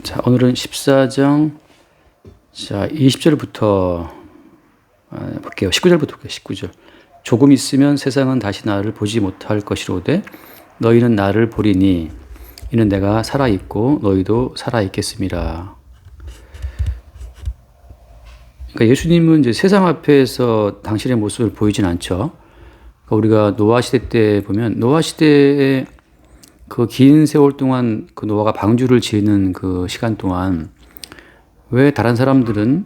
자, 오늘은 14장 20절부터 볼게요. 19절부터 볼게요. 19절. 조금 있으면 세상은 다시 나를 보지 못할 것이로되 너희는 나를 보리니 이는 내가 살아있고 너희도 살아있겠음이라. 그러니까 예수님은 이제 세상 앞에서 당신의 모습을 보이진 않죠. 그러니까 우리가 노아 시대 때 보면 노아 시대에 그 긴 세월 동안 그 노아가 방주를 지는 그 시간 동안 왜 다른 사람들은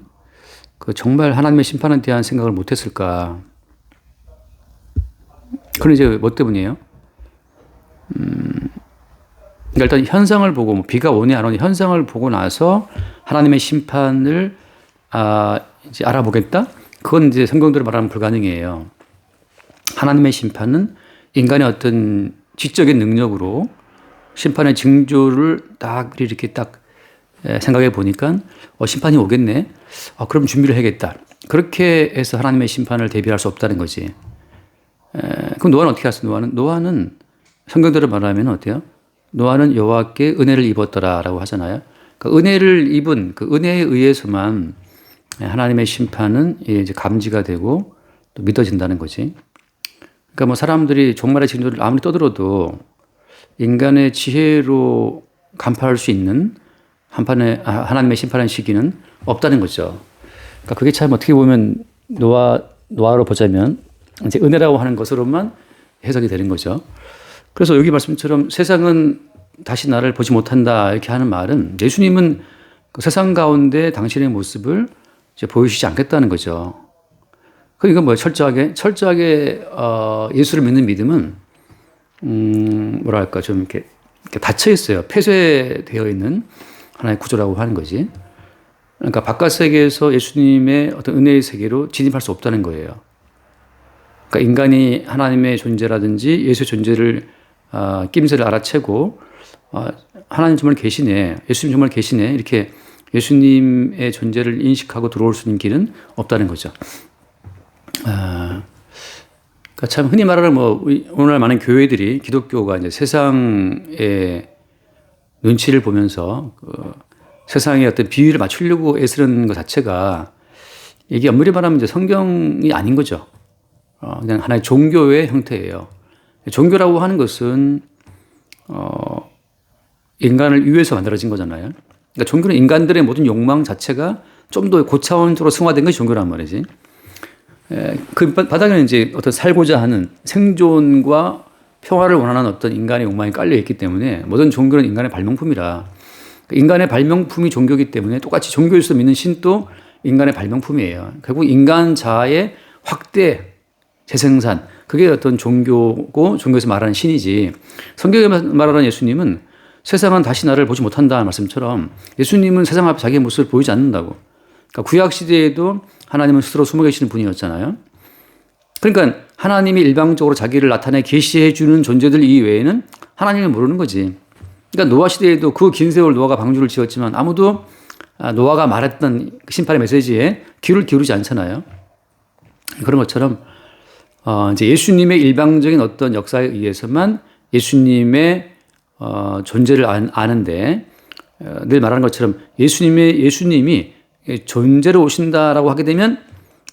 그 정말 하나님의 심판에 대한 생각을 못 했을까? 그건 이제 뭐 때문이에요? 그러니까 일단 현상을 보고 뭐 비가 오니 안 오니 현상을 보고 나서 하나님의 심판을 이제 알아보겠다? 그건 이제 성경대로 말하면 불가능해요. 하나님의 심판은 인간의 어떤 지적인 능력으로 심판의 징조를 딱 이렇게 딱 생각해 보니까 심판이 오겠네. 그럼 준비를 해야겠다. 그렇게 해서 하나님의 심판을 대비할 수 없다는 거지. 그럼 노아는 어떻게 했어? 노아는 성경대로 말하면 어때요? 노아는 여호와께 은혜를 입었더라라고 하잖아요. 그 은혜를 입은 그 은혜에 의해서만 하나님의 심판은 이제 감지가 되고 또 믿어진다는 거지. 그러니까 뭐 사람들이 종말의 징조를 아무리 떠들어도 인간의 지혜로 간파할 수 있는 하나님의 심판의 시기는 없다는 거죠. 그러니까 그게 참 어떻게 보면 노아로 보자면 이제 은혜라고 하는 것으로만 해석이 되는 거죠. 그래서 여기 말씀처럼 세상은 다시 나를 보지 못한다 이렇게 하는 말은 예수님은 그 세상 가운데 당신의 모습을 이제 보여주시지 않겠다는 거죠. 그러니까 뭐 철저하게 예수를 믿는 믿음은 뭐랄까 좀 이렇게 닫혀 있어요. 폐쇄되어 있는 하나의 구조라고 하는 거지. 그러니까 바깥 세계에서 예수님의 어떤 은혜의 세계로 진입할 수 없다는 거예요. 그러니까 인간이 하나님의 존재라든지 예수의 존재를 낌새를 알아채고 하나님 정말 계시네, 예수님 정말 계시네 이렇게 예수님의 존재를 인식하고 들어올 수 있는 길은 없다는 거죠. 그러니까 참 흔히 말하는 뭐 오늘날 많은 교회들이 기독교가 이제 세상의 눈치를 보면서 세상의 어떤 비율을 맞추려고 애쓰는 것 자체가 이게 엄밀히 말하면 이제 성경이 아닌 거죠. 그냥 하나의 종교의 형태예요. 종교라고 하는 것은 인간을 위해서 만들어진 거잖아요. 그러니까 종교는 인간들의 모든 욕망 자체가 좀 더 고차원적으로 승화된 것이 종교란 말이지. 그 바닥에는 이제 어떤 살고자 하는 생존과 평화를 원하는 어떤 인간의 욕망이 깔려 있기 때문에 모든 종교는 인간의 발명품이라. 인간의 발명품이 종교이기 때문에 똑같이 종교에서 믿는 신도 인간의 발명품이에요. 결국 인간 자아의 확대, 재생산, 그게 어떤 종교고 종교에서 말하는 신이지. 성경에 말하는 예수님은 세상은 다시 나를 보지 못한다는 말씀처럼 예수님은 세상 앞에 자기의 모습을 보이지 않는다고. 그러니까 구약 시대에도 하나님은 스스로 숨어 계시는 분이었잖아요. 그러니까 하나님이 일방적으로 자기를 나타내 계시해 주는 존재들 이외에는 하나님을 모르는 거지. 그러니까 노아 시대에도 그 긴 세월 노아가 방주를 지었지만 아무도 노아가 말했던 심판의 메시지에 귀를 기울이지 않잖아요. 그런 것처럼 이제 예수님의 일방적인 어떤 역사에 의해서만 예수님의 존재를 아는데 늘 말하는 것처럼 예수님이 존재로 오신다라고 하게 되면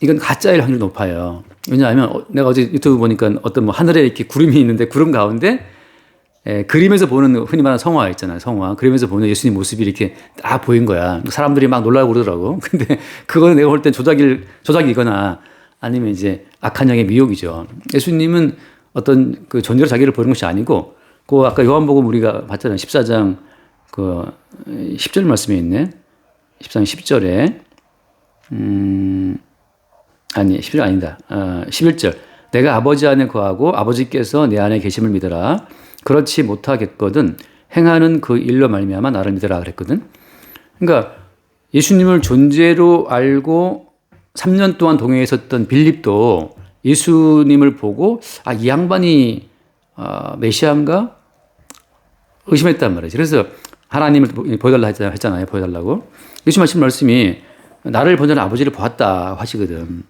이건 가짜일 확률이 높아요. 왜냐하면 내가 어제 유튜브 보니까 어떤 뭐 하늘에 이렇게 구름이 있는데 구름 가운데 그림에서 보는 흔히 말하는 성화 있잖아요. 성화. 그림에서 보는 예수님 모습이 이렇게 딱 보인 거야. 사람들이 막 놀라고 그러더라고. 근데 그거는 내가 볼 땐 조작이거나 아니면 이제 악한 영의 미혹이죠. 예수님은 어떤 그 존재로 자기를 보는 것이 아니고 그 아까 요한복음 우리가 봤잖아요. 14장 그 10절 말씀에 있네. 14장 10절에 아니 10절 아니다. 11절 내가 아버지 안에 거하고 아버지께서 내 안에 계심을 믿어라. 그렇지 못하겠거든 행하는 그 일로 말미암아 나를 믿어라 그랬거든. 그러니까 예수님을 존재로 알고 3년 동안 동행에 있었던 빌립도 예수님을 보고 이 양반이 메시아인가 의심했단 말이지. 그래서 하나님을 보여달라 했잖아요. 보여달라고. 예수님 하신 말씀이 나를 보는 아버지를 보았다 하시거든.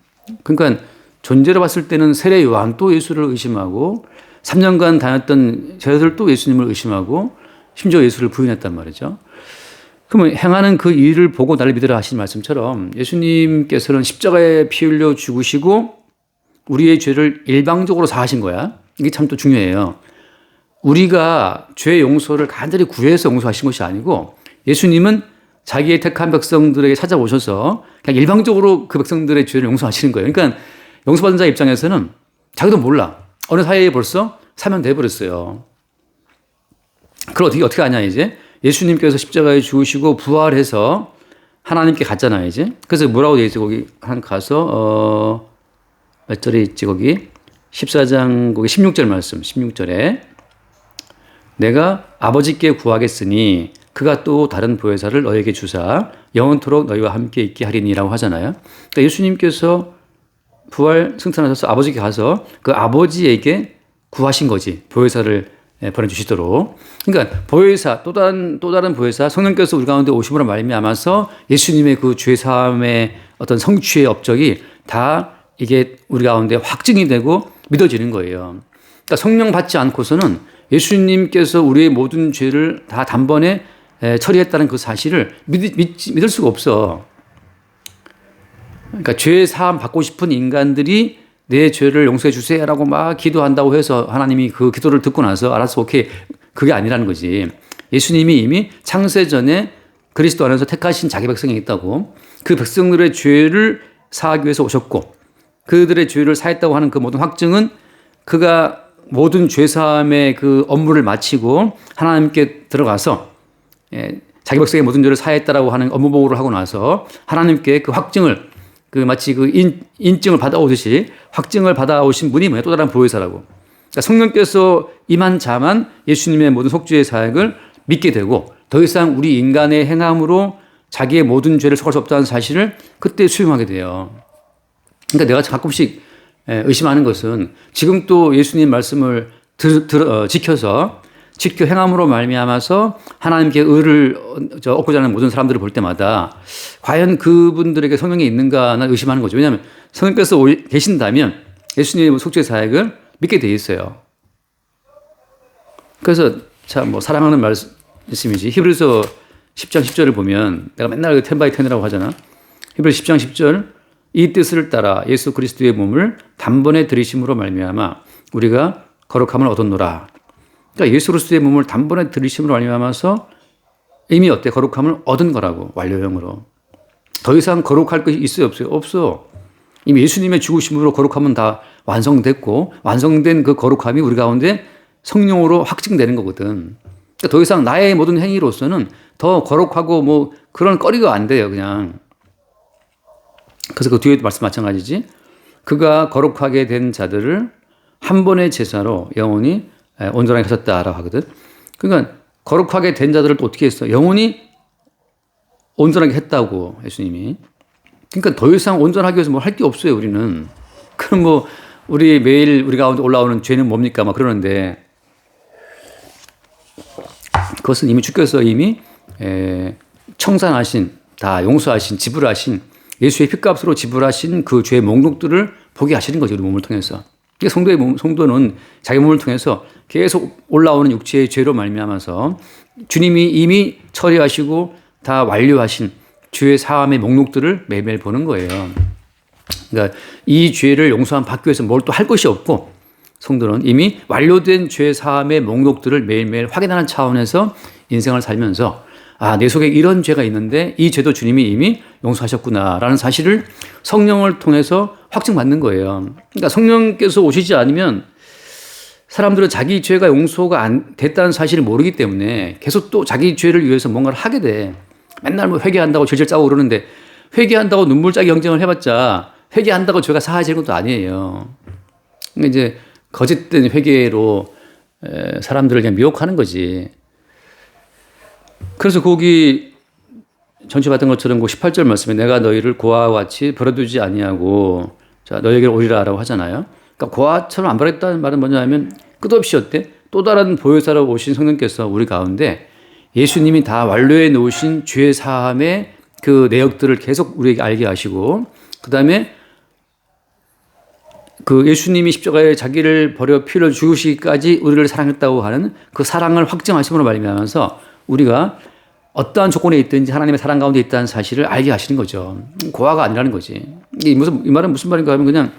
그러니까 존재로 봤을 때는 세례 요한 또 예수를 의심하고 3년간 다녔던 제자들 또 예수님을 의심하고 심지어 예수를 부인했단 말이죠. 그러면 행하는 그 일을 보고 나를 믿으라 하신 말씀처럼 예수님께서는 십자가에 피 흘려 죽으시고 우리의 죄를 일방적으로 사하신 거야. 이게 참 또 중요해요. 우리가 죄 용서를 간절히 구해서 용서하신 것이 아니고 예수님은 자기의 택한 백성들에게 찾아오셔서 그냥 일방적으로 그 백성들의 죄를 용서하시는 거예요. 그러니까 용서받은 자 입장에서는 자기도 몰라. 어느 사이에 벌써 사면 돼버렸어요. 그걸 어떻게 하냐 이제. 예수님께서 십자가에 죽으시고 부활해서 하나님께 갔잖아요 이제. 그래서 뭐라고 되어 있지 거기 한 가서 몇 절에 있지 거기 14장 거기 16절 말씀 16절에 내가 아버지께 구하겠으니 그가 또 다른 보혜사를 너에게 주사 영원토록 너희와 함께 있게 하리니라고 하잖아요. 그러니까 예수님께서 부활 승천하셔서 아버지께 가서 그 아버지에게 구하신 거지. 보혜사를 보내주시도록. 그러니까 보혜사 또 다른 보혜사 성령께서 우리 가운데 오심으로 말미암아서 예수님의 그 죄 사함의 어떤 성취의 업적이 다 이게 우리 가운데 확증이 되고 믿어지는 거예요. 그러니까 성령 받지 않고서는 예수님께서 우리의 모든 죄를 다 단번에 처리했다는 그 사실을 믿을 수가 없어. 그러니까 죄 사함 받고 싶은 인간들이 내 죄를 용서해 주세요라고 막 기도한다고 해서 하나님이 그 기도를 듣고 나서 알았어 오케이 그게 아니라는 거지. 예수님이 이미 창세 전에 그리스도 안에서 택하신 자기 백성이 있다고 그 백성들의 죄를 사하기 위해서 오셨고 그들의 죄를 사했다고 하는 그 모든 확증은 그가 모든 죄사함의 그 업무를 마치고 하나님께 들어가서 자기 백성의 모든 죄를 사했다라고 하는 업무 보고를 하고 나서 하나님께 그 확증을 그 마치 그 인증을 받아오듯이 확증을 받아오신 분이 뭐야? 또 다른 보혜사라고. 그러니까 성령께서 임한 자만 예수님의 모든 속죄의 사역을 믿게 되고 더 이상 우리 인간의 행함으로 자기의 모든 죄를 속할 수 없다는 사실을 그때 수용하게 돼요. 그러니까 내가 가끔씩 의심하는 것은 지금 또 예수님 말씀을 지켜 행함으로 말미암아서 하나님께 의를 얻고자 하는 모든 사람들을 볼 때마다 과연 그분들에게 성령이 있는가 나 의심하는 거죠. 왜냐하면 성령께서 계신다면 예수님의 속죄 사역을 믿게 돼 있어요. 그래서 참 뭐 사랑하는 말씀이지. 히브리서 10장 10절을 보면 내가 맨날 10/10이라고 하잖아. 히브리서 10장 10절 이 뜻을 따라 예수 그리스도의 몸을 단번에 들이심으로 말미암아 우리가 거룩함을 얻었노라. 그러니까 예수 그리스도의 몸을 단번에 들이심으로 말미암아서 이미 어때? 거룩함을 얻은 거라고 완료형으로. 더 이상 거룩할 것이 있어요? 없어요? 없어. 이미 예수님의 죽으심으로 거룩함은 다 완성됐고 완성된 그 거룩함이 우리 가운데 성령으로 확증되는 거거든. 그러니까 더 이상 나의 모든 행위로서는 더 거룩하고 뭐 그런 거리가 안 돼요 그냥. 그래서 그 뒤에도 말씀 마찬가지지. 그가 거룩하게 된 자들을 한 번의 제사로 영원히 온전하게 하셨다라고 하거든. 그러니까 거룩하게 된 자들을 또 어떻게 했어? 영원히 온전하게 했다고 예수님이. 그러니까 더 이상 온전하기 위해서 뭐 할 게 없어요 우리는. 그럼 뭐 우리 매일 우리 가운데 올라오는 죄는 뭡니까? 막 그러는데 그것은 이미 주께서 이미 청산하신 다 용서하신 지불하신 예수의 피값으로 지불하신 그 죄의 목록들을 보게 하시는 거죠. 우리 몸을 통해서. 성도는 자기 몸을 통해서 계속 올라오는 육체의 죄로 말미암아서 주님이 이미 처리하시고 다 완료하신 죄의 사함의 목록들을 매일매일 보는 거예요. 그러니까 이 죄를 용서함 받기 위해서 뭘 또 할 것이 없고 성도는 이미 완료된 죄 사함의 목록들을 매일매일 확인하는 차원에서 인생을 살면서 아, 내 속에 이런 죄가 있는데 이 죄도 주님이 이미 용서하셨구나라는 사실을 성령을 통해서 확증받는 거예요. 그러니까 성령께서 오시지 않으면 사람들은 자기 죄가 용서가 안 됐다는 사실을 모르기 때문에 계속 또 자기 죄를 위해서 뭔가를 하게 돼. 맨날 뭐 회개한다고 질질 짜고 그러는데 회개한다고 눈물 짜기 경쟁을 해봤자 회개한다고 죄가 사하지는 것도 아니에요. 그러니까 이제 거짓된 회개로 사람들을 그냥 미혹하는 거지. 그래서 거기 전체 봤던 것처럼 그 18절 말씀에 내가 너희를 고아와 같이 버려두지 아니하고 자 너희에게 오리라라고 하잖아요. 그러니까 고아처럼 안 버렸다는 말은 뭐냐면 끝없이 어때? 또 다른 보혜사로 오신 성령께서 우리 가운데 예수님이 다 완료해 놓으신 죄 사함의 그 내역들을 계속 우리에게 알게 하시고 그 다음에 그 예수님이 십자가에 자기를 버려 피를 죽으시기까지 우리를 사랑했다고 하는 그 사랑을 확증하심으로 말미암아서 우리가 어떠한 조건에 있든지 하나님의 사랑 가운데 있다는 사실을 알게 하시는 거죠. 고아가 아니라는 거지. 이 말은 무슨 말인가 하면 그냥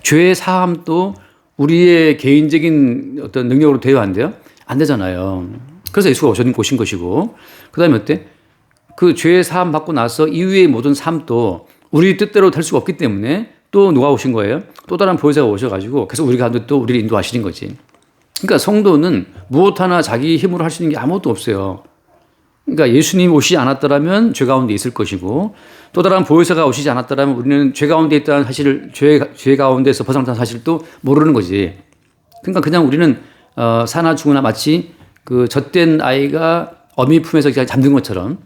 죄의 사함도 우리의 개인적인 어떤 능력으로 돼야 안 돼요? 안 되잖아요. 그래서 예수가 오신 것이고, 그 다음에 어때? 그 죄의 사함 받고 나서 이후의 모든 삶도 우리 뜻대로 될 수가 없기 때문에 또 누가 오신 거예요? 또 다른 보혜사가 오셔가지고 계속 우리 가운데 또 우리를 인도하시는 거지. 그러니까 성도는 무엇 하나 자기 힘으로 할 수 있는 게 아무것도 없어요. 그러니까 예수님이 오시지 않았더라면 죄 가운데 있을 것이고, 또 다른 보혜사가 오시지 않았더라면 우리는 죄 가운데 있다는 사실을, 죄 가운데서 벗어났다는 사실도 모르는 거지. 그러니까 그냥 우리는 사나 죽으나 마치 그 젖된 아이가 어미 품에서 잠든 것처럼,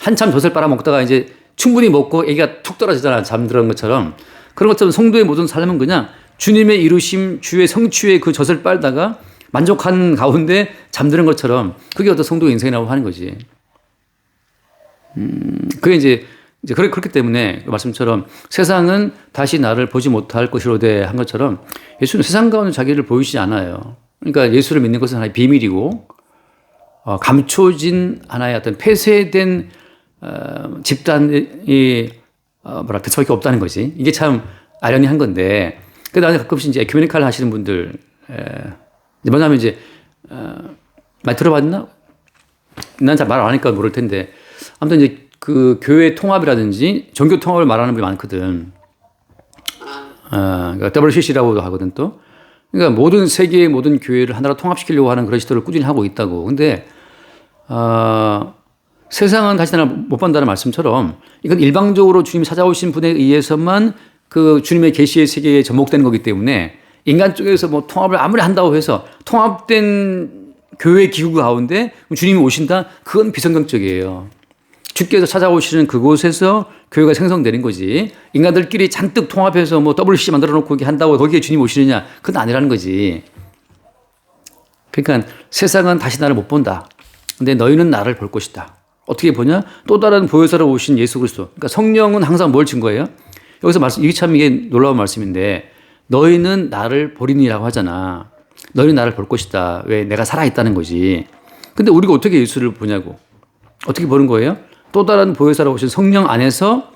한참 젖을 빨아먹다가 이제 충분히 먹고 애기가 툭 떨어지잖아, 잠드는 것처럼. 그런 것처럼 성도의 모든 삶은 그냥 주님의 이루심, 주의 성취의 그 젖을 빨다가 만족한 가운데 잠드는 것처럼, 그게 어떤 성도의 인생이라고 하는 거지. 그게 이제 그렇기 때문에 말씀처럼 세상은 다시 나를 보지 못할 것이로되 한 것처럼 예수는 세상 가운데 자기를 보이시지 않아요. 그러니까 예수를 믿는 것은 하나의 비밀이고, 감춰진 하나의 어떤 폐쇄된 집단이 될 수밖에 없다는 거지. 이게 참 아련한 건데, 그래도 나는 가끔씩 이제 에큐메니칼 하시는 분들, 뭐냐면 이제 많이 들어봤나? 난 잘 말 안 하니까 모를 텐데, 아무튼 이제 그 교회 통합이라든지 종교 통합을 말하는 분이 많거든. 그러니까 WCC라고도 하거든 또. 그러니까 모든 세계의 모든 교회를 하나로 통합시키려고 하는 그런 시도를 꾸준히 하고 있다고. 근데 세상은 다시 나를 못 본다는 말씀처럼 이건 일방적으로 주님이 찾아오신 분에 의해서만 그 주님의 계시의 세계에 접목되는 거기 때문에 인간 쪽에서 뭐 통합을 아무리 한다고 해서 통합된 교회 기구 가운데 주님이 오신다? 그건 비성경적이에요. 주께서 찾아오시는 그곳에서 교회가 생성되는 거지. 인간들끼리 잔뜩 통합해서 뭐 WCC 만들어 놓고 이렇게 한다고 거기에 주님 오시느냐? 그건 아니라는 거지. 그러니까 세상은 다시 나를 못 본다. 근데 너희는 나를 볼 것이다. 어떻게 보냐? 또 다른 보혜사로 오신 예수 그리스도. 그러니까 성령은 항상 뭘 증거해요? 여기서 이게 놀라운 말씀인데, 너희는 나를 보리니라고 하잖아. 너희는 나를 볼 것이다. 왜? 내가 살아있다는 거지. 근데 우리가 어떻게 예수를 보냐고. 어떻게 보는 거예요? 또 다른 보혜사로 오신 성령 안에서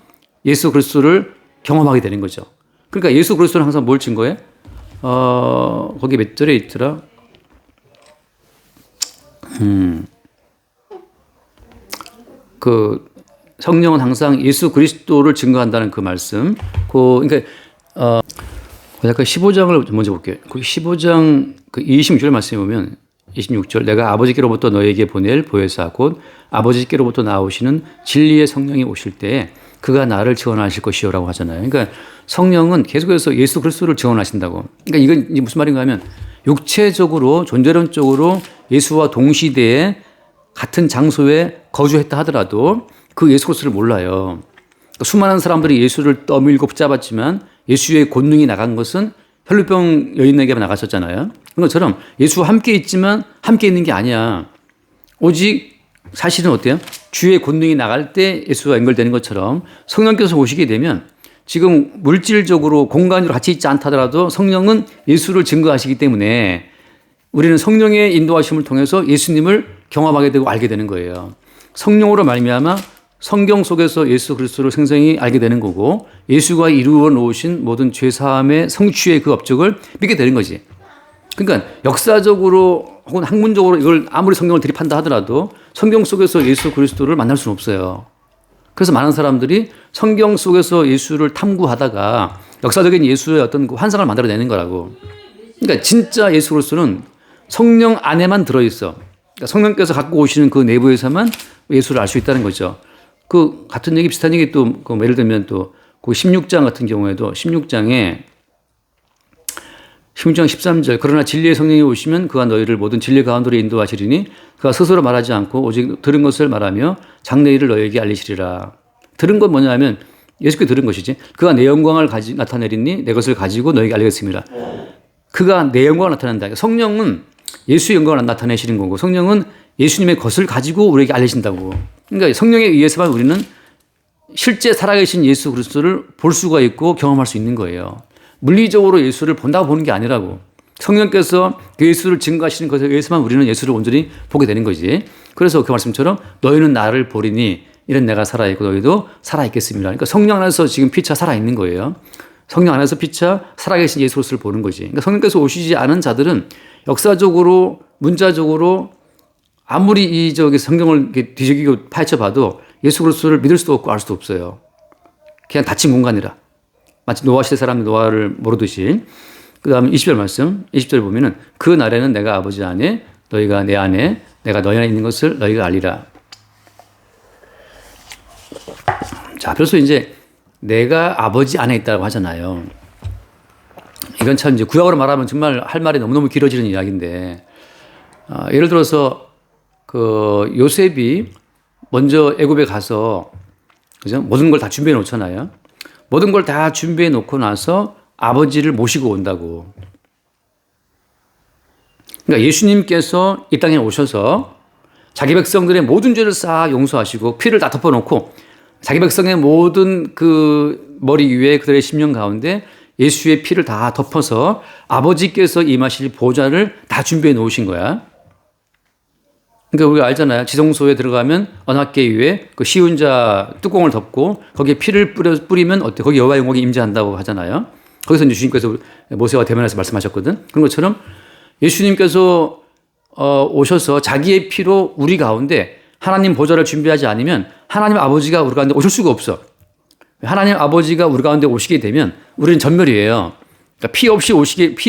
예수 그리스도를 경험하게 되는 거죠. 그러니까 예수 그리스도는 항상 뭘 증거해? 거기 몇 절에 있더라? 그 성령은 항상 예수 그리스도를 증거한다는 그 말씀. 그러니까 약간 15장을 먼저 볼게요. 그 15장 그 26절 말씀에 보면 26절 내가 아버지께로부터 너에게 보낼 보혜사 곧 아버지께로부터 나오시는 진리의 성령이 오실 때 그가 나를 증언하실 것이요라고 하잖아요. 그러니까 성령은 계속해서 예수 그리스도를 증언하신다고. 그러니까 이건 무슨 말인가 하면 육체적으로 존재론적으로 예수와 동시대에 같은 장소에 거주했다 하더라도 그 예수 그리스도를 몰라요. 그러니까 수많은 사람들이 예수를 떠밀고 붙잡았지만 예수의 권능이 나간 것은 혈루병 여인에게만 나갔었잖아요. 그런 것처럼 예수와 함께 있지만 함께 있는 게 아니야. 오직 사실은 어때요? 주의 권능이 나갈 때 예수와 연결되는 것처럼 성령께서 오시게 되면 지금 물질적으로 공간으로 같이 있지 않다더라도 성령은 예수를 증거하시기 때문에 우리는 성령의 인도하심을 통해서 예수님을 경험하게 되고 알게 되는 거예요. 성령으로 말미암아 성경 속에서 예수 그리스도를 생생히 알게 되는 거고 예수가 이루어 놓으신 모든 죄사함의 성취의 그 업적을 믿게 되는 거지. 그러니까 역사적으로 혹은 학문적으로 이걸 아무리 성경을 들이판다 하더라도 성경 속에서 예수 그리스도를 만날 수는 없어요. 그래서 많은 사람들이 성경 속에서 예수를 탐구하다가 역사적인 예수의 어떤 그 환상을 만들어내는 거라고. 그러니까 진짜 예수 그리스도는 성령 안에만 들어있어. 그러니까 성령께서 갖고 오시는 그 내부에서만 예수를 알 수 있다는 거죠. 그 같은 얘기 비슷한 얘기 또 예를 들면 또 그 16장 같은 경우에도 16장 13절 그러나 진리의 성령이 오시면 그가 너희를 모든 진리 가운데로 인도하시리니 그가 스스로 말하지 않고 오직 들은 것을 말하며 장래 일을 너희에게 알리시리라. 들은 건 뭐냐 하면 예수께 들은 것이지. 그가 내 영광을 나타내리니 내 것을 가지고 너희에게 알리겠습니다. 그가 내 영광을 나타낸다. 성령은 예수의 영광을 나타내시는 거고 성령은 예수님의 것을 가지고 우리에게 알리신다고. 그러니까 성령에 의해서만 우리는 실제 살아계신 예수 그리스도를 볼 수가 있고 경험할 수 있는 거예요. 물리적으로 예수를 본다고 보는 게 아니라고. 성령께서 그 예수를 증거하시는 것에 의해서만 우리는 예수를 온전히 보게 되는 거지. 그래서 그 말씀처럼 너희는 나를 보리니 이런 내가 살아있고 너희도 살아있겠습니다. 그러니까 성령 안에서 지금 피차 살아있는 거예요. 성령 안에서 피차 살아계신 예수 그리스도를 보는 거지. 그러니까 성령께서 오시지 않은 자들은 역사적으로 문자적으로 아무리 이 성경을 뒤적이고 파헤쳐 봐도 예수 그리스도를 믿을 수도 없고 알 수도 없어요. 그냥 닫힌 공간이라. 마치 노아 시대 사람이 노아를 모르듯이. 그 다음에 20절 말씀, 20절 보면은 그 날에는 내가 아버지 안에 너희가 내 안에 내가 너희 안에 있는 것을 너희가 알리라. 자, 그래서 이제 내가 아버지 안에 있다고 하잖아요. 이건 참 이제 구약으로 말하면 정말 할 말이 너무너무 길어지는 이야기인데, 예를 들어서 그 요셉이 먼저 애굽에 가서 그죠? 모든 걸 다 준비해 놓잖아요. 모든 걸 다 준비해 놓고 나서 아버지를 모시고 온다고. 그러니까 예수님께서 이 땅에 오셔서 자기 백성들의 모든 죄를 싹 용서하시고 피를 다 덮어놓고 자기 백성의 모든 그 머리 위에 그들의 심령 가운데 예수의 피를 다 덮어서 아버지께서 임하실 보좌를 다 준비해 놓으신 거야. 그러니까 우리가 알잖아요. 지성소에 들어가면 언약궤 위에 그 시운자 뚜껑을 덮고 거기에 피를 뿌리면 어때? 거기 여호와의 영광이 임재한다고 하잖아요. 거기서 이제 주님께서 모세와 대면해서 말씀하셨거든. 그런 것처럼 예수님께서 오셔서 자기의 피로 우리 가운데 하나님 보좌를 준비하지 않으면 하나님 아버지가 우리 가운데 오실 수가 없어. 하나님 아버지가 우리 가운데 오시게 되면 우리는 전멸이에요. 그러니까 피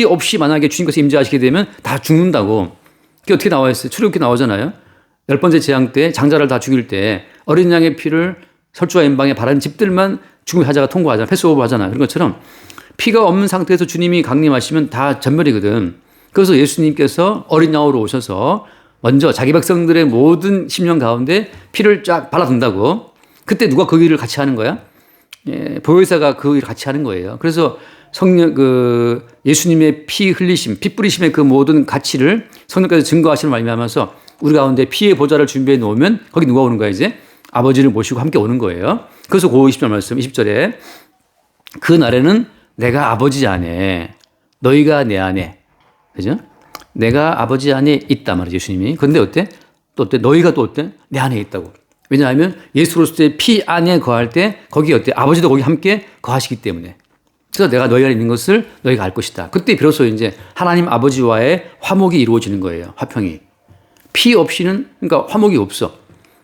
없이 만약에 주님께서 임재하시게 되면 다 죽는다고. 그게 어떻게 나와 있어요? 출애굽기 나오잖아요. 10번째 재앙 때 장자를 다 죽일 때 어린 양의 피를 설주와 임방에 바라는 집들만 죽음의 사자가 통과하잖아요. 패스오버 하잖아요. 그런 것처럼 피가 없는 상태에서 주님이 강림하시면 다 전멸이거든. 그래서 예수님께서 어린 양으로 오셔서 먼저 자기 백성들의 모든 심령 가운데 피를 쫙 발라둔다고. 그때 누가 그 일을 같이 하는 거야? 보혜사가 그 일을 같이 하는 거예요. 그래서 예수님의 피 흘리심, 피 뿌리심의 그 모든 가치를 성령께서 증거하시는 말미암아서 우리 가운데 피의 보좌를 준비해 놓으면 거기 누가 오는 거야 이제? 아버지를 모시고 함께 오는 거예요. 그래서 그 20절 말씀, 20절에 그 날에는 내가 아버지 안에 너희가 내 안에, 그죠? 내가 아버지 안에 있다 말이죠, 예수님이. 그런데 어때? 또 어때? 너희가 또 어때? 내 안에 있다고. 왜냐하면 예수 그리스도의 피 안에 거할 때 거기 어때? 아버지도 거기 함께 거하시기 때문에. 그래서 내가 너희 안에 있는 것을 너희가 알 것이다. 그때 비로소 이제 하나님 아버지와의 화목이 이루어지는 거예요. 화평이. 피 없이는 그러니까 화목이 없어.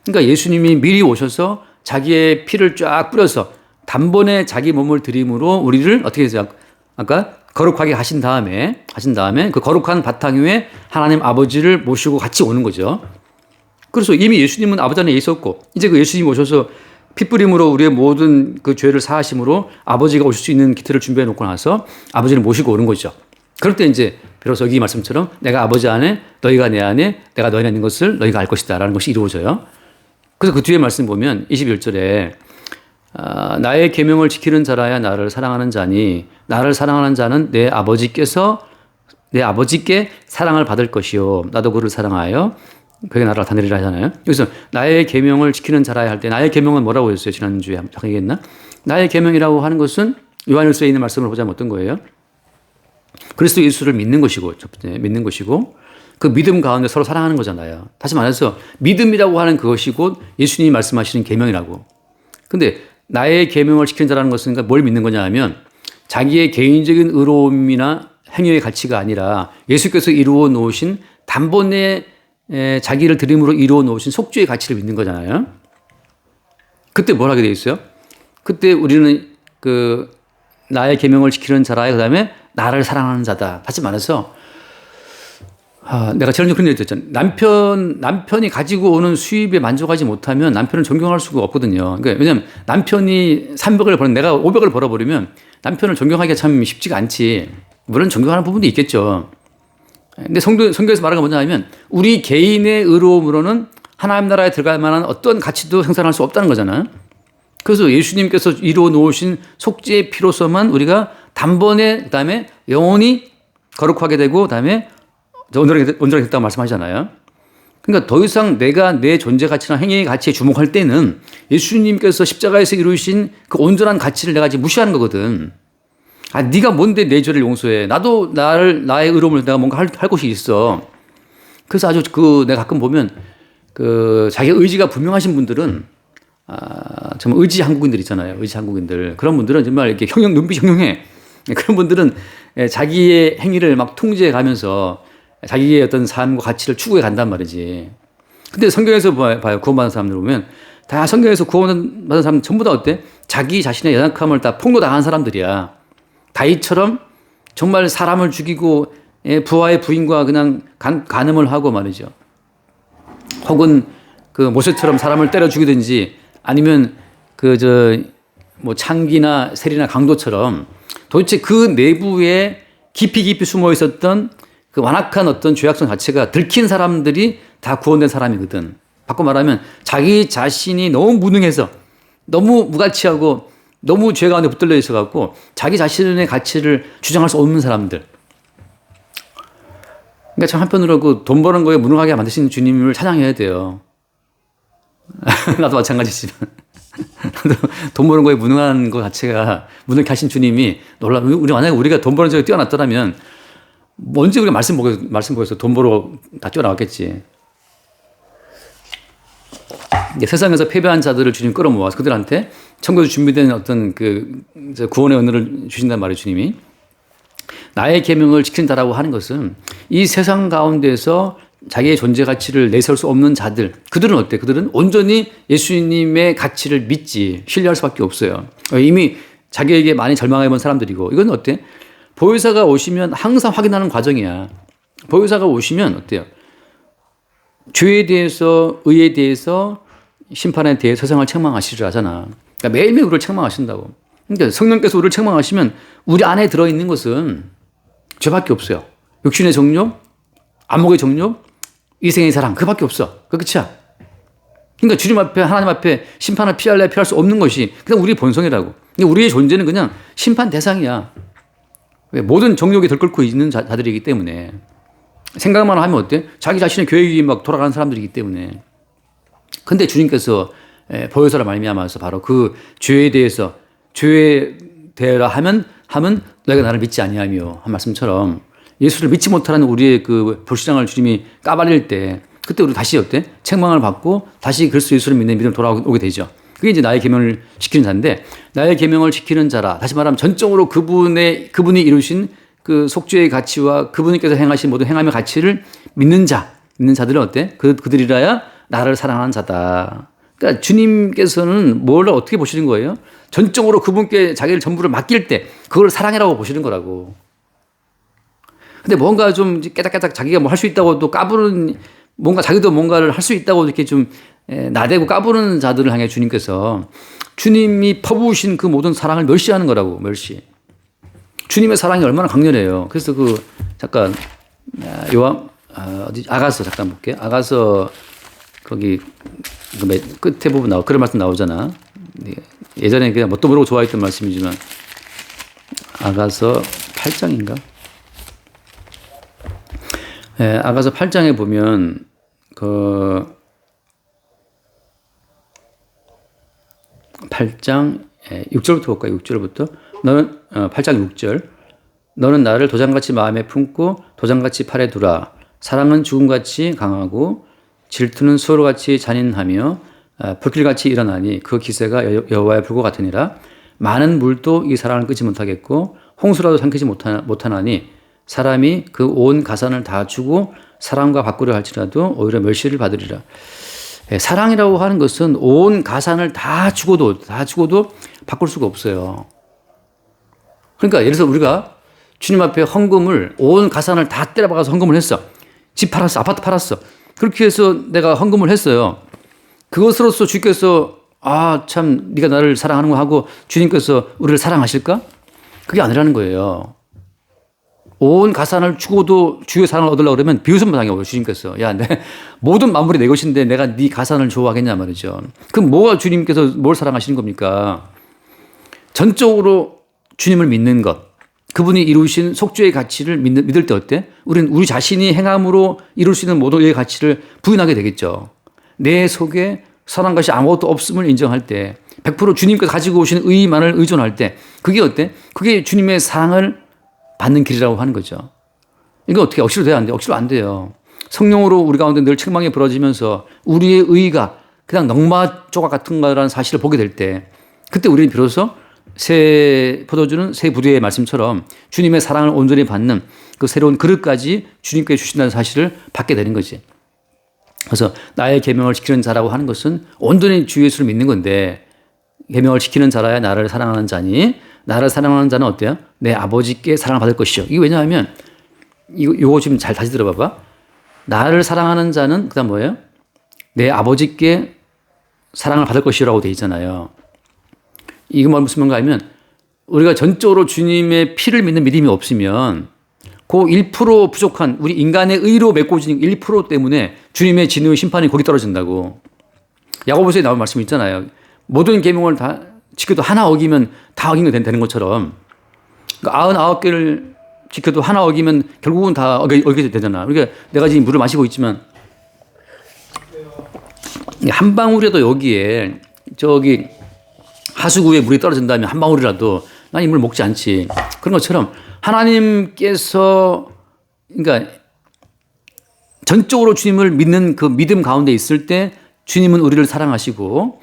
그러니까 예수님이 미리 오셔서 자기의 피를 쫙 뿌려서 단번에 자기 몸을 들임으로 우리를 어떻게 해서 아까 거룩하게 하신 다음에 그 거룩한 바탕 위에 하나님 아버지를 모시고 같이 오는 거죠. 그래서 이미 예수님은 아버지 안에 있었고 이제 그 예수님이 오셔서 피 뿌림으로 우리의 모든 그 죄를 사하심으로 아버지가 오실 수 있는 기틀을 준비해 놓고 나서 아버지를 모시고 오는 거죠. 그럴 때 이제 비로소 여기 말씀처럼 내가 아버지 안에 너희가 내 안에 내가 너희 안에 있는 것을 너희가 알 것이다 라는 것이 이루어져요. 그래서 그 뒤에 말씀 보면 21절에 나의 계명을 지키는 자라야 나를 사랑하는 자니 나를 사랑하는 자는 내 아버지께 사랑을 받을 것이요 나도 그를 사랑하여 그게 나를 나타내리라 하잖아요. 그래서 나의 계명을 지키는 자라야 할 때 나의 계명은 뭐라고 했어요? 지난주에 잠깐 얘기했나? 나의 계명이라고 하는 것은 요한일서에 있는 말씀을 보자면 어떤 거예요? 그리스도 예수를 믿는 것이고 첫 번째 믿는 것이고 그 믿음 가운데 서로 사랑하는 거잖아요. 다시 말해서 믿음이라고 하는 그것이 곧 예수님이 말씀하시는 계명이라고. 근데 나의 계명을 지키는 자라는 것은 그러니까 뭘 믿는 거냐 하면 자기의 개인적인 의로움이나 행위의 가치가 아니라 예수께서 이루어 놓으신 단번에 자기를 드림으로 이루어 놓으신 속죄의 가치를 믿는 거잖아요. 그때 뭘 하게 돼 있어요? 그때 우리는 그 나의 계명을 지키는 자라 그다음에 나를 사랑하는 자다. 다시 말해서 내가 지난주에 그런 얘기 했잖아요. 남편이 가지고 오는 수입에 만족하지 못하면 남편을 존경할 수가 없거든요. 그러니까 왜냐하면 남편이 300을 버는 내가 500을 벌어버리면 남편을 존경하기가 참 쉽지가 않지. 물론 존경하는 부분도 있겠죠. 근데 성경에서 말하는 건 뭐냐 하면 우리 개인의 의로움으로는 하나님 나라에 들어갈 만한 어떤 가치도 생산할 수 없다는 거잖아요. 그래서 예수님께서 이루어 놓으신 속죄의 피로서만 우리가 단번에 그다음에 영원히 거룩하게 되고 그다음에 온전하게 됐다고 말씀하시잖아요. 그러니까 더 이상 내가 내 존재 가치나 행위의 가치에 주목할 때는 예수님께서 십자가에서 이루신 그 온전한 가치를 내가 지금 무시하는 거거든. 네가 뭔데 내 죄를 용서해. 나도 나의 의로움을 내가 뭔가 할 곳이 있어. 그래서 아주 내가 가끔 보면 그 자기 의지가 분명하신 분들은 정말 의지 한국인들 있잖아요. 의지 한국인들. 그런 분들은 정말 이렇게 눈빛 형용해. 그런 분들은 자기의 행위를 막 통제해 가면서 자기의 어떤 삶과 가치를 추구해 간단 말이지. 근데 성경에서 봐요. 구원받은 사람들 보면 다 성경에서 구원받은 사람 전부 다 어때? 자기 자신의 연약함을 다 폭로당한 사람들이야. 다윗처럼 정말 사람을 죽이고 부하의 부인과 그냥 간음을 하고 말이죠. 혹은 그 모세처럼 사람을 때려 죽이든지 아니면 뭐 창기나 세리나 강도처럼 도대체 그 내부에 깊이 숨어 있었던 그 완악한 어떤 죄악성 자체가 들킨 사람들이 다 구원된 사람이거든. 바꿔 말하면 자기 자신이 너무 무능해서 너무 무가치하고 너무 죄 가운데 붙들려 있어갖고 자기 자신의 가치를 주장할 수 없는 사람들. 그러니까 참 한편으로 그 돈 버는 거에 무능하게 만드신 주님을 찬양해야 돼요. 나도 마찬가지지만. 돈 버는 거에 무능한 것 자체가 무능하게 하신 주님이 놀라. 만약에 우리가 돈 버는 쪽에 뛰어났더라면 언제 우리가 말씀 보고서 돈 벌어 다 뛰어나왔겠지. 세상에서 패배한 자들을 주님 끌어모아서 그들한테 천국에서 준비된 어떤 그 구원의 은혜를 주신단 말이에요, 주님이. 나의 계명을 지킨다라고 하는 것은 이 세상 가운데서 자기의 존재 가치를 내세울 수 없는 자들, 그들은 어때? 그들은 온전히 예수님의 가치를 믿지, 신뢰할 수밖에 없어요. 이미 자기에게 많이 절망해 본 사람들이고, 이건 어때? 보혜사가 오시면 항상 확인하는 과정이야. 보혜사가 오시면 어때요? 죄에 대해서, 의에 대해서, 심판에 대해 세상을 책망하시려 하잖아. 그러니까 매일매일 우리를 책망하신다고. 그러니까 성령께서 우리를 책망하시면 우리 안에 들어있는 것은 죄밖에 없어요. 육신의 정욕, 안목의 정욕, 이생의 사랑, 그밖에 없어. 그 끝이야. 그러니까 주님 앞에, 하나님 앞에 심판을 피할래 피할 수 없는 것이 그냥 우리의 본성이라고. 근데 우리의 존재는 그냥 심판 대상이야. 왜? 모든 정욕이 들끓고 있는 자들이기 때문에. 생각만 하면 어때? 자기 자신의 계획이 막 돌아가는 사람들이기 때문에. 근데 주님께서 보혜사를 말미암아서 바로 그 죄에 대해서 죄에 대하라 하면 너희가 나를 믿지 아니하며 한 말씀처럼 예수를 믿지 못하는 우리의 그 불신앙을 주님이 까발릴 때 그때 우리 다시 어때? 책망을 받고 다시 그리스도 예수를 믿는 믿음 돌아오게 되죠. 그게 이제 나의 계명을 지키는 자인데 나의 계명을 지키는 자라. 다시 말하면 전적으로 그분이 이루신 그 속죄의 가치와 그분께서 행하신 모든 행함의 가치를 믿는 자들은 어때? 그들이라야 나를 사랑하는 자다. 그러니까 주님께서는 뭘 어떻게 보시는 거예요? 전적으로 그분께 자기를 전부를 맡길 때 그걸 사랑이라고 보시는 거라고. 근데 뭔가 좀 깨작깨작 자기가 뭐 할 수 있다고 또 까부는 뭔가 자기도 뭔가를 할 수 있다고 이렇게 좀 나대고 까부는 자들을 향해 주님께서 주님이 퍼부으신 그 모든 사랑을 멸시하는 거라고. 멸시. 주님의 사랑이 얼마나 강렬해요. 그래서 잠깐 아가서 잠깐 볼게. 아가서 거기 끝에 부분 그런 말씀 나오잖아. 예전에 그냥 뭣도 모르고 좋아했던 말씀이지만 아가서 8장인가? 아가서 8장에 보면 그 8장 6절부터 볼까요? 6절부터 너는 8장 6절 너는 나를 도장같이 마음에 품고 도장같이 팔에 두라. 사랑은 죽음같이 강하고 질투는 수어로같이 잔인하며 불길같이 일어나니 그 기세가 여호와의 불과 같으니라. 많은 물도 이 사랑을 끄지 못하겠고 홍수라도 삼키지 못하나니 사람이 그 온 가산을 다 주고 사랑과 바꾸려 할지라도 오히려 멸시를 받으리라. 사랑이라고 하는 것은 온 가산을 다 주고도 바꿀 수가 없어요. 그러니까 예를 들어서 우리가 주님 앞에 헌금을 온 가산을 다 때려박아서 헌금을 했어. 집 팔았어. 아파트 팔았어. 그렇게 해서 내가 헌금을 했어요. 그것으로서 주님께서 참 네가 나를 사랑하는 거 하고 주님께서 우리를 사랑하실까? 그게 아니라는 거예요. 온 가산을 주고도 주의 사랑을 얻으려고 그러면 비웃음 당해요. 주님께서. 야, 내 모든 만물이 내 것인데 내가 네 가산을 좋아하겠냐 말이죠. 그럼 뭐가 주님께서 뭘 사랑하시는 겁니까? 전적으로 주님을 믿는 것. 그분이 이루신 속죄의 가치를 믿을 때 어때? 우리는 우리 자신이 행함으로 이룰 수 있는 모든 의 가치를 부인하게 되겠죠. 내 속에 선한 것이 아무것도 없음을 인정할 때 100% 주님께서 가지고 오신 의만을 의존할 때 그게 어때? 그게 주님의 사랑을 받는 길이라고 하는 거죠. 이거 어떻게 억지로 돼야 안 돼요? 억지로 안 돼요. 성령으로 우리 가운데 늘 책망이 벌어지면서 우리의 의가 그냥 넝마 조각 같은 거라는 사실을 보게 될 때 그때 우리는 비로소 새 포도주는 새 부류의 말씀처럼 주님의 사랑을 온전히 받는 그 새로운 그릇까지 주님께 주신다는 사실을 받게 되는 거지. 그래서 나의 계명을 지키는 자라고 하는 것은 온전히 주 예수를 믿는 건데 계명을 지키는 자라야 나를 사랑하는 자니 나를 사랑하는 자는 어때요? 내 아버지께 사랑을 받을 것이요. 이게 왜냐하면 이거 지금 잘 다시 들어봐봐. 나를 사랑하는 자는 그다음 뭐예요? 내 아버지께 사랑을 받을 것이라고 돼 있잖아요. 이거 무슨 말인가 하면 우리가 전적으로 주님의 피를 믿는 믿음이 없으면 그 1% 부족한 우리 인간의 의로 메꿔진 1% 때문에 주님의 진노의 심판이 거기 떨어진다고. 야고보서에 나온 말씀 있잖아요. 모든 계명을 다 지켜도 하나 어기면 다 어긴 게 되는 것처럼 그러니까 99개를 지켜도 하나 어기면 결국은 다 어기게 되잖아. 그러니까 내가 지금 물을 마시고 있지만 한 방울이라도 여기에 저기 하수구에 물이 떨어진다면 한 방울이라도 난 이 물 먹지 않지. 그런 것처럼 하나님께서 그러니까 전적으로 주님을 믿는 그 믿음 가운데 있을 때 주님은 우리를 사랑하시고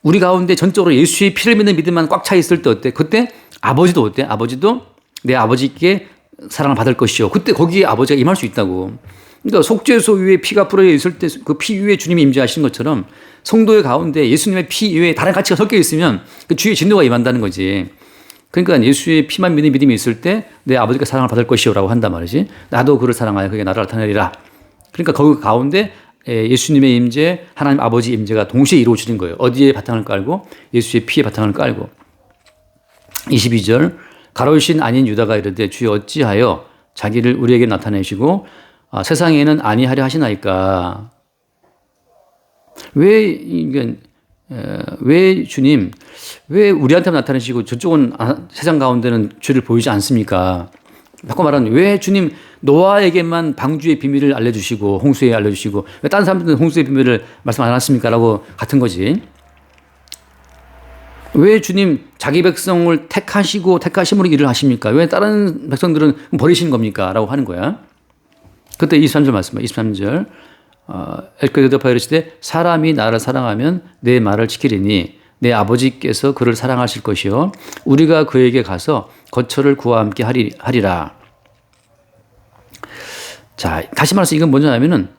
우리 가운데 전적으로 예수의 피를 믿는 믿음만 꽉 차 있을 때 어때? 그때 아버지도 어때? 아버지도 내 아버지께 사랑을 받을 것이요. 그때 거기에 아버지가 임할 수 있다고. 그러니까 속죄소 위에 피가 뿌려져 있을 때 그 피 위에 주님이 임재하신 것처럼 성도의 가운데 예수님의 피 위에 다른 가치가 섞여 있으면 그 주의 진노가 임한다는 거지. 그러니까 예수의 피만 믿는 믿음이 있을 때 내 아버지가 사랑을 받을 것이요라고 한단 말이지. 나도 그를 사랑하여 그게 나를 나타내리라. 그러니까 거기 가운데 예수님의 임재, 하나님 아버지 임재가 동시에 이루어지는 거예요. 어디에 바탕을 깔고? 예수의 피에 바탕을 깔고. 22절 가로신 아닌 유다가 이르되 주여 어찌하여 자기를 우리에게 나타내시고 세상에는 아니하려 하시나이까. 왜 주님 왜 우리한테만 나타내시고 저쪽은 세상 가운데는 주를 보이지 않습니까? 바꿔 말하면 왜 주님 노아에게만 방주의 비밀을 알려주시고 홍수에 알려주시고 왜 다른 사람들은 홍수의 비밀을 말씀 안 하십니까? 라고 같은 거지. 왜 주님 자기 백성을 택하시고 택하심으로 일을 하십니까? 왜 다른 백성들은 버리시는 겁니까? 라고 하는 거야. 그때 23절 말씀, 23절. 엘크에 대답하여 이르시되 사람이 나를 사랑하면 내 말을 지키리니 내 아버지께서 그를 사랑하실 것이요 우리가 그에게 가서 거처를 그와 함께 하리라. 자, 다시 말해서 이건 뭐냐면은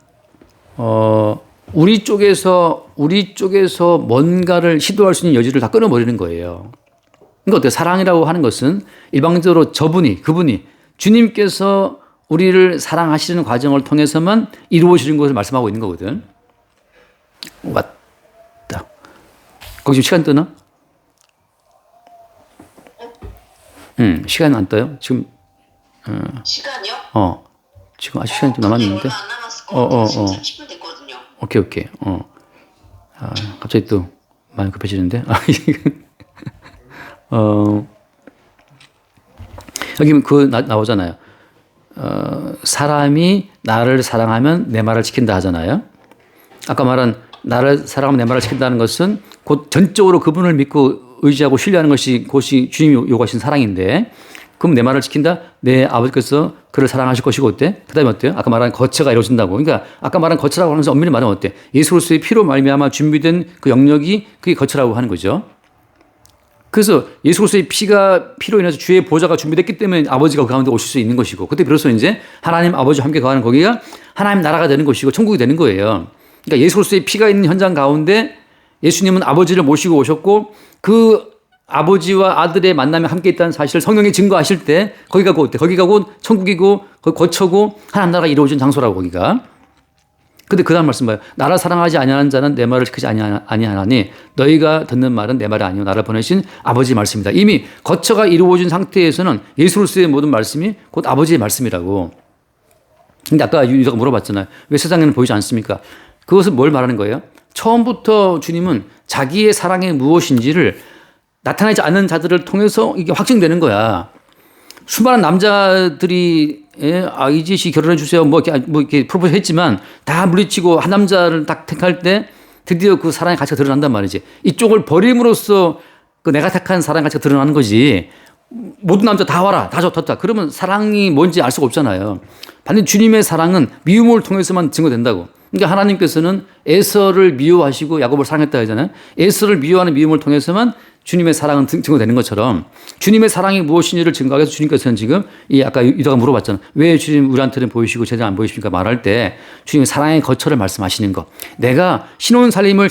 우리 쪽에서 뭔가를 시도할 수 있는 여지를 다 끊어버리는 거예요. 그러니까 어때요? 사랑이라고 하는 것은 일방적으로 그분이 주님께서 우리를 사랑하시는 과정을 통해서만 이루어지는 것을 말씀하고 있는 거거든. 왔다. 거기 지금 시간 뜨나? 시간 안 떠요? 지금 시간이요? 지금 아직 시간이 좀 남았는데. 얼마 안 남았을 것 같아요. 지금 30분 됐거든요. 오케이. 갑자기 또 많이 급해지는데. 여기 나오잖아요. 사람이 나를 사랑하면 내 말을 지킨다 하잖아요. 아까 말한 나를 사랑하면 내 말을 지킨다는 것은 곧 전적으로 그분을 믿고 의지하고 신뢰하는 것이 그것이 주님이 요구하신 사랑인데 그럼 내 말을 지킨다? 내 아버지께서 그를 사랑하실 것이고 어때? 그 다음에 어때요? 아까 말한 거처가 이루어진다고. 그러니까 아까 말한 거처라고 하면서 엄밀히 말하면 어때? 예수 그리스도의 피로 말미암아 준비된 그 영역이 그게 거처라고 하는 거죠. 그래서 예수 그리스도의 피로 인해서 주의 보좌가 준비됐기 때문에 아버지가 그 가운데 오실 수 있는 것이고 그때 비로소 이제 하나님 아버지와 함께 거하는 거기가 하나님 나라가 되는 것이고 천국이 되는 거예요. 그러니까 예수 그리스도의 피가 있는 현장 가운데 예수님은 아버지를 모시고 오셨고 그 아버지와 아들의 만남에 함께 있다는 사실을 성령이 증거하실 때 거기가 곧 거기가 곧 천국이고 거기 거처고 하나님 나라가 이루어진 장소라고 거기가. 근데 그 다음 말씀 봐요. 나를 사랑하지 아니하는 자는 내 말을 지키지 아니하나니 너희가 듣는 말은 내 말이 아니요 나를 보내신 아버지의 말씀이다. 이미 거처가 이루어진 상태에서는 예수 그리스도의 모든 말씀이 곧 아버지의 말씀이라고. 근데 아까 유다가 물어봤잖아요. 왜 세상에는 보이지 않습니까? 그것은 뭘 말하는 거예요? 처음부터 주님은 자기의 사랑이 무엇인지를 나타나지 않는 자들을 통해서 이게 확증되는 거야. 수많은 남자들이 이지씨 결혼해 주세요. 뭐 이렇게 프로포즈 했지만 다 물리치고 한 남자를 딱 택할 때 드디어 그 사랑의 가치가 드러난단 말이지. 이쪽을 버림으로써 그 내가 택한 사랑의 가치가 드러나는 거지. 모든 남자 다 와라. 다 좋다. 그러면 사랑이 뭔지 알 수가 없잖아요. 반드시 주님의 사랑은 미움을 통해서만 증거된다고. 그러니까 하나님께서는 에서를 미워하시고 야곱을 사랑했다 하잖아요. 에서를 미워하는 미움을 통해서만 주님의 사랑은 증거되는 것처럼 주님의 사랑이 무엇인지를 증거하기 위해서 주님께서는 지금 이 아까 유다가 물어봤잖아요. 왜 주님 우리한테는 보이시고 쟤는 안 보이십니까? 말할 때 주님의 사랑의 거처를 말씀하시는 거. 내가 신혼 살림을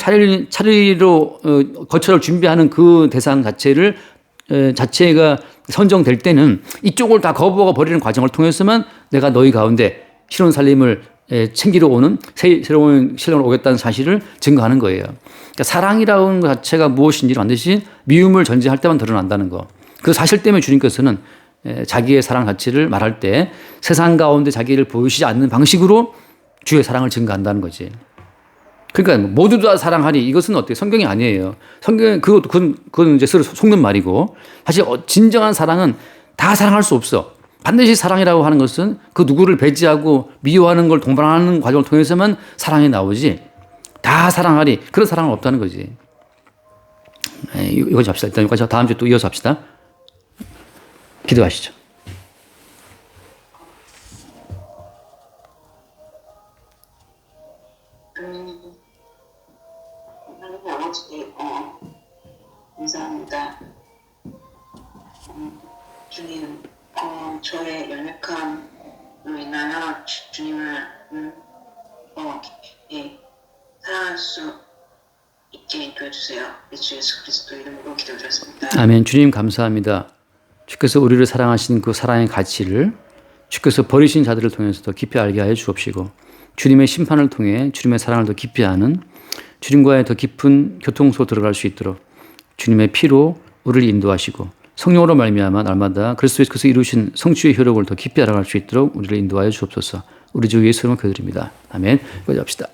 차리로 거처를 준비하는 그 대상 자체가 선정될 때는 이쪽을 다 거부하고 버리는 과정을 통해서만 내가 너희 가운데 신혼 살림을 챙기러 오는 새로운 신랑으로 오겠다는 사실을 증거하는 거예요. 그러니까 사랑이라는 것 자체가 무엇인지 반드시 미움을 전제할 때만 드러난다는 거. 그 사실 때문에 주님께서는 자기의 사랑 가치를 말할 때 세상 가운데 자기를 보이시지 않는 방식으로 주의 사랑을 증거한다는 거지. 그러니까 모두 다 사랑하니 이것은 어때요? 성경이 아니에요. 성경은 그건 이제 서로 속는 말이고 사실 진정한 사랑은 다 사랑할 수 없어. 반드시 사랑이라고 하는 것은 그 누구를 배제하고 미워하는 걸 동반하는 과정을 통해서만 사랑이 나오지 다 사랑하리 그런 사랑은 없다는 거지. 이거 합시다. 일단 여기까지 다음 주에 또 이어서 합시다. 기도하시죠. 하나님 아버지 감사합니다. 주님 저의 연약함으로 인하여 주님을 사랑할 수 있게 도와주세요. 예수 그리스도 이름으로 기도드렸습니다. 아멘. 주님 감사합니다. 주께서 우리를 사랑하신 그 사랑의 가치를 주께서 버리신 자들을 통해서 더 깊이 알게 하여 주옵시고 주님의 심판을 통해 주님의 사랑을 더 깊이 아는 주님과의 더 깊은 교통소 들어갈 수 있도록 주님의 피로 우리를 인도하시고 성령으로 말미암아 날마다 그리스도 예수께서 이루신 성취의 효력을 더 깊이 알아갈 수 있도록 우리를 인도하여 주옵소서. 우리 주 예수 이름으로 기도드립니다. 아멘. 기도합시다.